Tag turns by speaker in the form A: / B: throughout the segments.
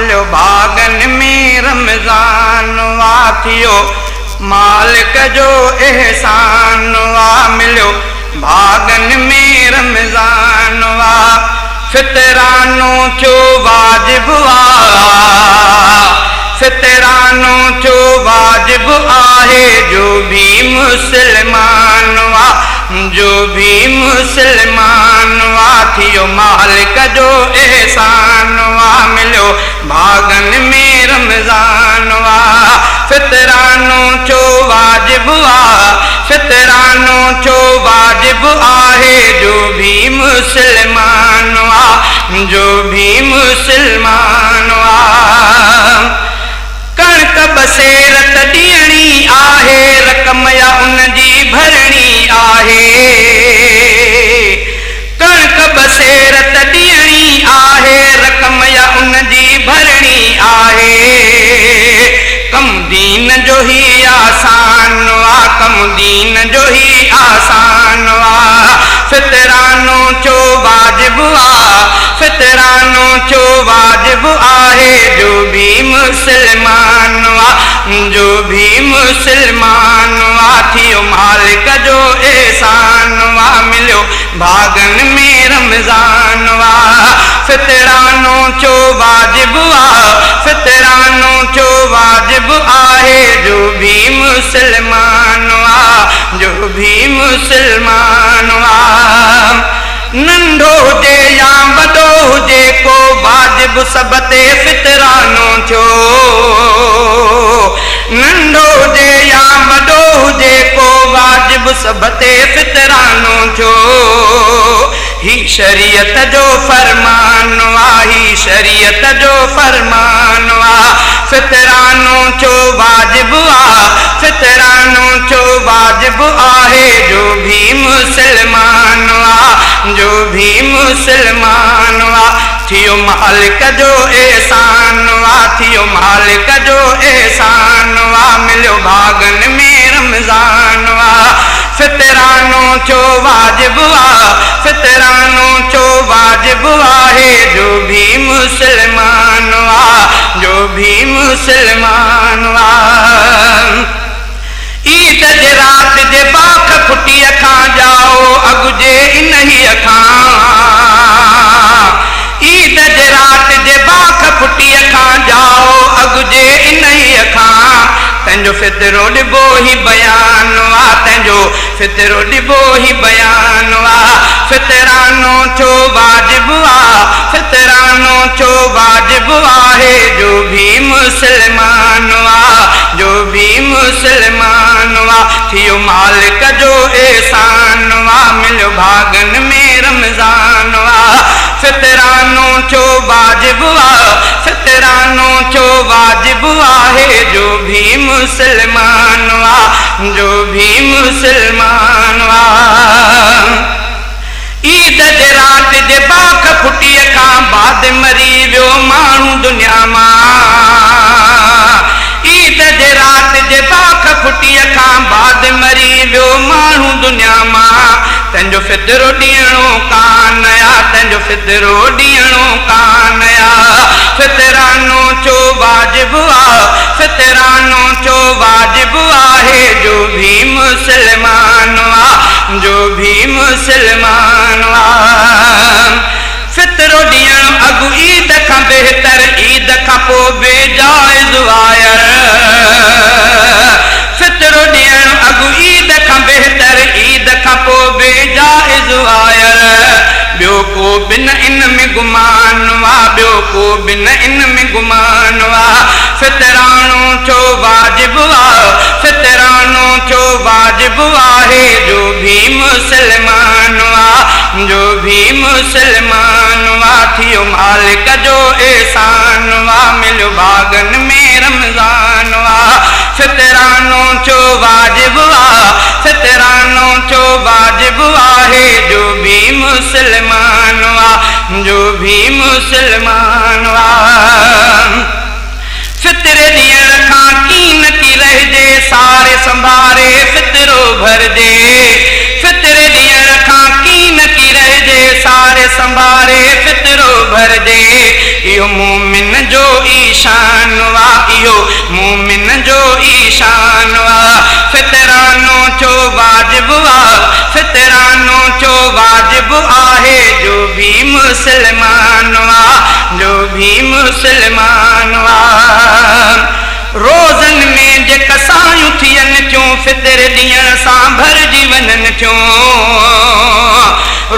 A: भागन में रमज़ान वाथियो मालिक जो एहसान वा मिलियो भागन में रमज़ान वा फितरानो चो वाजिब वा फितरानो चो वाजिब आहे जो भी मुसलमान वा जो भी मुसलमान वा थियो मालिक जो एहसान वा मिलियो भागन में रमज़ान वा फितरानो चो वाजिब वा फितरानो चो वाजिब आहे जो भी मुसलमान वा जो भी मुसलमान वा कणक बसेरत ॾियणी आहे रक़म या उन जी भरणी आहे कणक बसेरत ॾियणी आहे रक़म या उन जी भरणी आहे कम दीन जो ही आसान वा कम दीन जो ही आसान वा फितरानो चो वाजिब वा फितरानो चो वाजिब आहे जो भी मुसलमान वा जो भी मुसलमान वा थियो मालिक जो एहसान वा मिलियो भागन में रमज़ान वा फितरानो चो वाजिब वा फितरानो चो वाजिब आहे जो भी मुसलमान वा जो भी मुसलमान वा नंढो हुजे या वॾो हुजे को वाजिब सब ते फितरानो थियो नंढो हुजे या वॾो हुजे को वाजिब सब ते फितरानो थियो ही शरीयत जो फरमान वा ही शरीयत जो फरमान वा फितरानो चो वाजिब वा फितरानो चो वाजिब आहे जो भी मुसलमान वा जो भी मुसलमान वा थियो मालिक जो एहसान वा थियो मालिक जो एहसान वा मिलियो भागन में रमज़ान वा फितरानो चो वाजिब वा फितरानो चो वाजिब आहे जो भी मुसलमान वा जो भी मुसलमान वा ईद जे रात जे बाख फुटी खां जाओ अगुजे इन ही खां ईद जे रात जे बाख फुटी खां जाओ अगुजे इन ही खां तंहिंजो फितरो ॾिबो ही बयान वा तंहिंजो फितरो ॾिबो ही बयान वा फितरानो चो वाजिब वा फितरानो चो वाजिब आहे जो भी मुसलमान वा जो भी मुसलमान वा थियो मालिक जो एहसान वा मिलियो भागन में रमज़ान वा फितरानो चो वाजिब वा फितरानो चो वाजिब आहे जो भी मुसलमान वा जो भी मुसलमान वा ईद जे रात जे बाख फुटी खां बाद मरी वियो माण्हू दुनिया मां ईद जे रात जे बाख फुटी खां बाद मरी वियो माण्हू दुनिया मां तंहिंजो फितरो ॾियणो कान या तंहिंजो फितरो ॾियणो कान या फितरानो चो वाजिब वा फितरानो चो वाजिब आहे जो भी मुसलमान वा जो भी मुसलमान वा फितरो ॾियणु अॻु ईद खां बहितर ईद खां पोइ बेजाइज़ वायर फितरो ॾियणु अॻु ईद खां बहितर ईद खां पोइ बेजाइज़ वायर ॿियो को बिन इन में गुमान वा ॿियो को बिन इन में गुमान वा फितरानो चो वाजिब वा फितरानो चो वाजिब आहे जो भी मुसलमान वा जो भी मुसलमान वा थियो मालिक जो एहसान वा मिलियो भागन में रमज़ान वा फितरानो चो वाजिब वा फितरानो चो वाजिब आहे जो भी मुसलमान वा जो भी मुसलमान वा फितरे ॾियण खां कीन की रहिजे सारे संभारे फितरो भरजे फितरे ॾियण खां कीन की रहिजे सारे संभारे फितरो भरजे इहो मोमिन जो ईशान वा, इहो मोमिन जो ईशान वा। फितरानो चो वाजिब वा, फितरानो चो वाजिब आहे जो भी मुसलमान वा, जो भी मुसलमान वा। रोज़न में जे कसायूं थियनि थियूं फितर ॾियण सां भरिजी वञनि थियूं।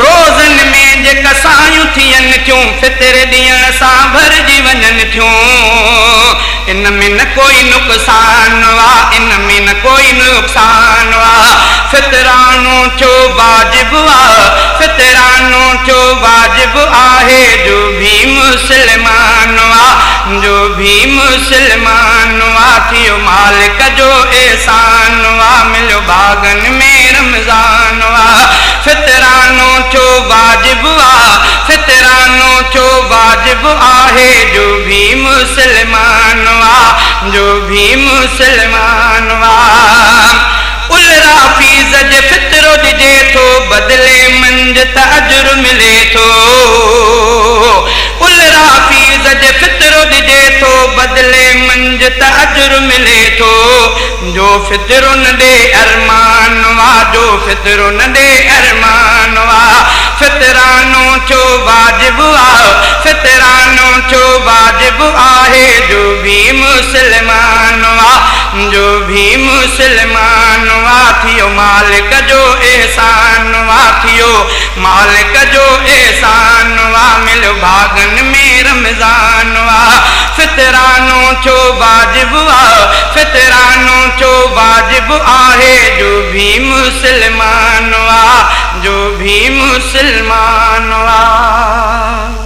A: रोज़न में जे कसायूं थियनि थियूं फितर ॾियण सां भरिजी वञनि थियूं। इन में न कोई नुक़सान वा, इन में न कोई नुक़सान वा। फितरानो चो वाजिब वा, फितरानो चो वाजिब आहे जो भी मुसलमान वा, जो भी मुसलमान वा। थियो मालिक जो एहसान वा, मिलियो बागन में रमज़ान वा। फितरानो चो वाजिब वा, फितरानो चो वाजिब आहे जो भी मुसलमान वा, जो भी मुसलमान वा। उलरा फीस जे फितरो ॾिजे थो, बदले मंझ त अजर मिले थो। उलरा फीस जे फितरो ॾिजे थो, बदले मंझ त अजर मिले थो। जो फितरो न ॾे अरमान वा, जो फितरो न ॾे अरमान वा। फितरानो चो वाजिब वा, फितरानो चो वाजिब आहे जो भी मुसलमान वा, जो भी मुसलमान वा। थियो मालिक जो एहसान वा, थियो मालिक जो एहसान वा। मिलियो भागन में रमज़ान वा। फितरानो चो वाजिब वा, फितरानो चो वाजिब आहे जो भी मुसलमान वा, जो भी मुसलमान वा।